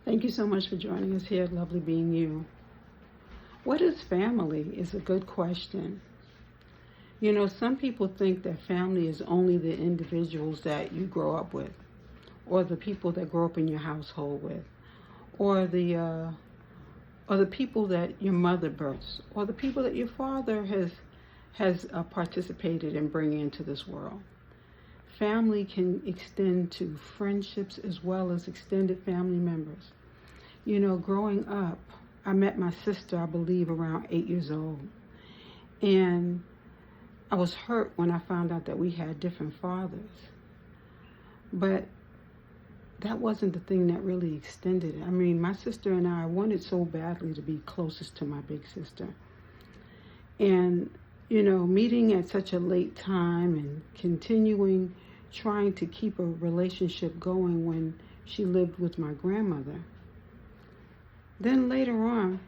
Thank you so much for joining us here at Lovely Being You. What is family is a good question. You know, some people think that family is only the individuals that you grow up with, or the people that grow up in your household with, or the people that your mother births, or the people that your father has participated in bringing into this world. Family can extend to friendships as well as extended family members. You know, growing up, I met my sister, I believe, around 8 years old. And I was hurt when I found out that we had different fathers. But that wasn't the thing that really extended it. I mean, my sister and I wanted so badly to be closest to my big sister. And, you know, meeting at such a late time and continuing trying to keep a relationship going when she lived with my grandmother. Then later on,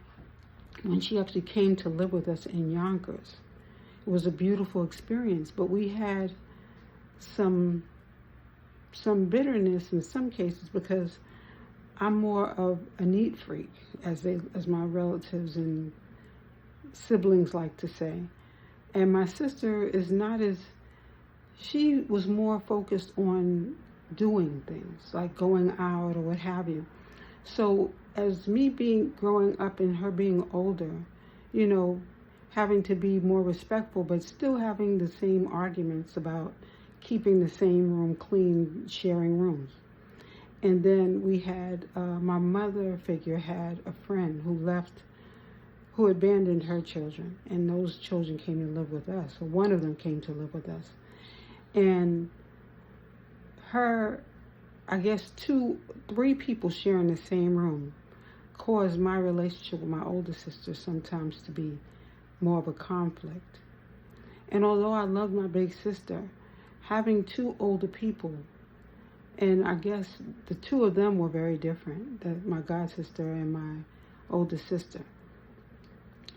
when she actually came to live with us in Yonkers, it was a beautiful experience, but we had some bitterness in some cases because I'm more of a neat freak, as my relatives and siblings like to say. And my sister is not as, she was more focused on doing things, like going out or what have you. So as me growing up and her being older, you know, having to be more respectful, but still having the same arguments about keeping the same room clean, sharing rooms. And then we had, my mother figure had a friend who abandoned her children, and those children came to live with us, or one of them came to live with us. And her, I guess 3 people sharing the same room caused my relationship with my older sister sometimes to be more of a conflict. And although I loved my big sister, having 2 older people, and I guess the 2 of them were very different, my god sister and my older sister,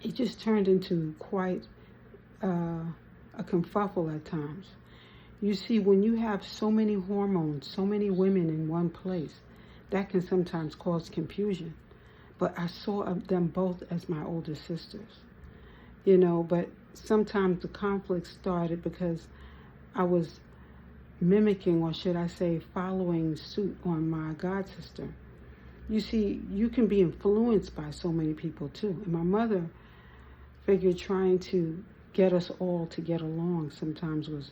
it just turned into quite a kerfuffle at times. You see, when you have so many hormones, so many women in one place, that can sometimes cause confusion. But I saw them both as my older sisters, you know, but sometimes the conflict started because I was mimicking, or should I say, following suit on my god sister. You see, you can be influenced by so many people too. And my mother figured trying to get us all to get along sometimes was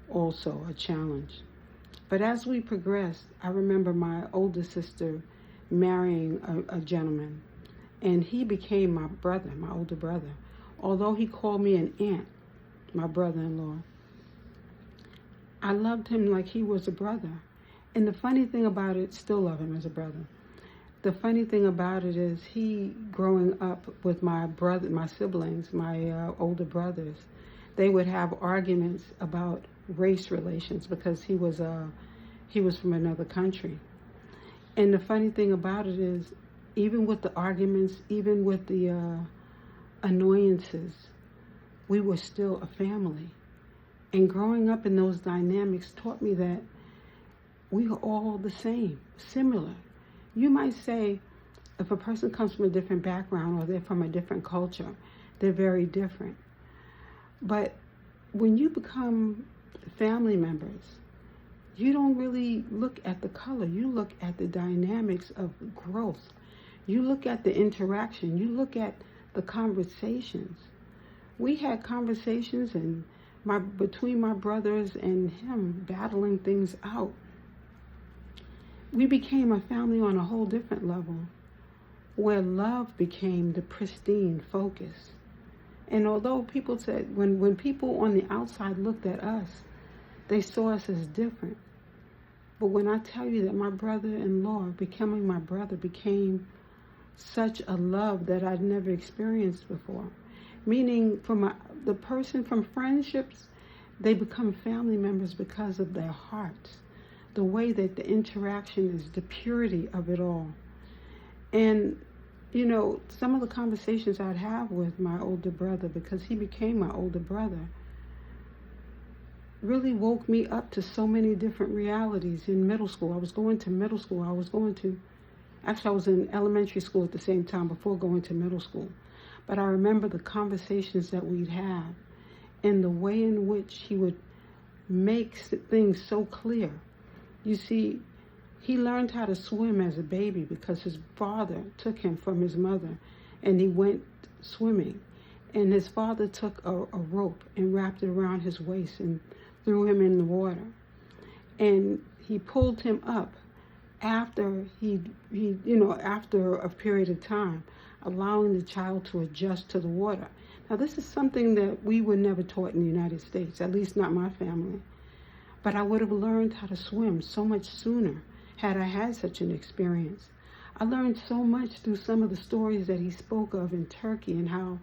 also a challenge. But as we progressed, I remember my older sister marrying a gentleman, and he became my brother, my older brother. Although he called me an aunt, my brother-in-law, I loved him like he was a brother. And the funny thing about it, still love him as a brother. The funny thing about it is he, growing up with my siblings, my older brothers, they would have arguments about race relations because he was from another country. And the funny thing about it is, even with the arguments, even with the annoyances, we were still a family. And growing up in those dynamics taught me that we are all the same, similar. You might say, if a person comes from a different background or they're from a different culture, they're very different. But when you become family members, you don't really look at the color. You look at the dynamics of growth. You look at the interaction. You look at the conversations. We had conversations between my brothers and him, battling things out. We became a family on a whole different level, where love became the pristine focus. And although people said, when people on the outside looked at us, they saw us as different. But when I tell you that my brother-in-law, becoming my brother, became such a love that I'd never experienced before. Meaning, the person from friendships, they become family members because of their hearts. The way that the interaction is, the purity of it all. And, you know, some of the conversations I'd have with my older brother, because he became my older brother, really woke me up to so many different realities in middle school. I was going to middle school. Actually, I was in elementary school at the same time before going to middle school. But I remember the conversations that we'd have and the way in which he would make things so clear. You see, he learned how to swim as a baby because his father took him from his mother and he went swimming. And his father took a rope and wrapped it around his waist and threw him in the water. And he pulled him up after after a period of time, allowing the child to adjust to the water. Now, this is something that we were never taught in the United States, at least not my family. But I would have learned how to swim so much sooner had I had such an experience. I learned so much through some of the stories that he spoke of in Turkey and how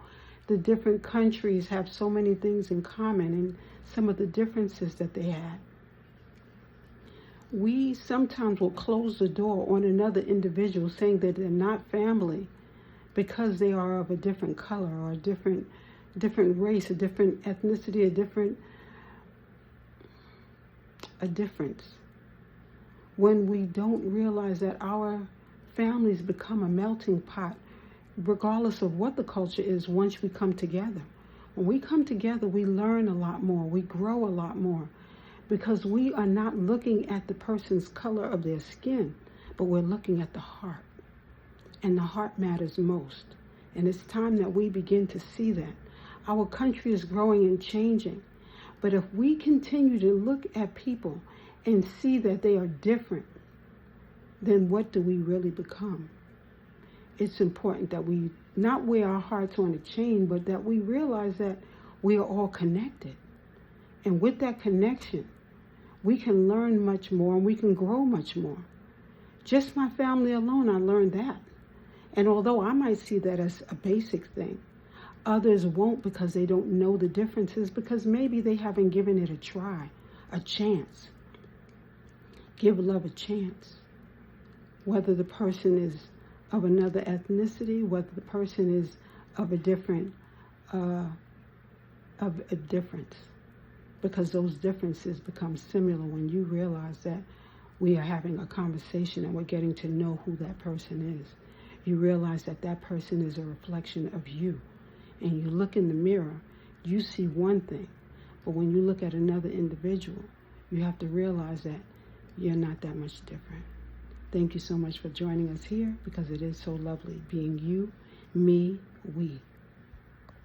the different countries have so many things in common and some of the differences that they had. We sometimes will close the door on another individual saying that they're not family because they are of a different color or a different race, a different ethnicity, a difference. When we don't realize that our families become a melting pot, regardless of what the culture is, once we come together. When we come together, we learn a lot more, we grow a lot more, because we are not looking at the person's color of their skin, but we're looking at the heart. And the heart matters most. And it's time that we begin to see that. Our country is growing and changing. But if we continue to look at people and see that they are different, then what do we really become? It's important that we not wear our hearts on a chain, but that we realize that we are all connected. And with that connection, we can learn much more and we can grow much more. Just my family alone, I learned that. And although I might see that as a basic thing, others won't because they don't know the differences, because maybe they haven't given it a try, a chance. Give love a chance. Whether the person is of another ethnicity, whether the person is of a difference. Because those differences become similar when you realize that we are having a conversation and we're getting to know who that person is. You realize that that person is a reflection of you. And you look in the mirror, you see one thing. But when you look at another individual, you have to realize that you're not that much different. Thank you so much for joining us here, because it is so lovely being you, me, we.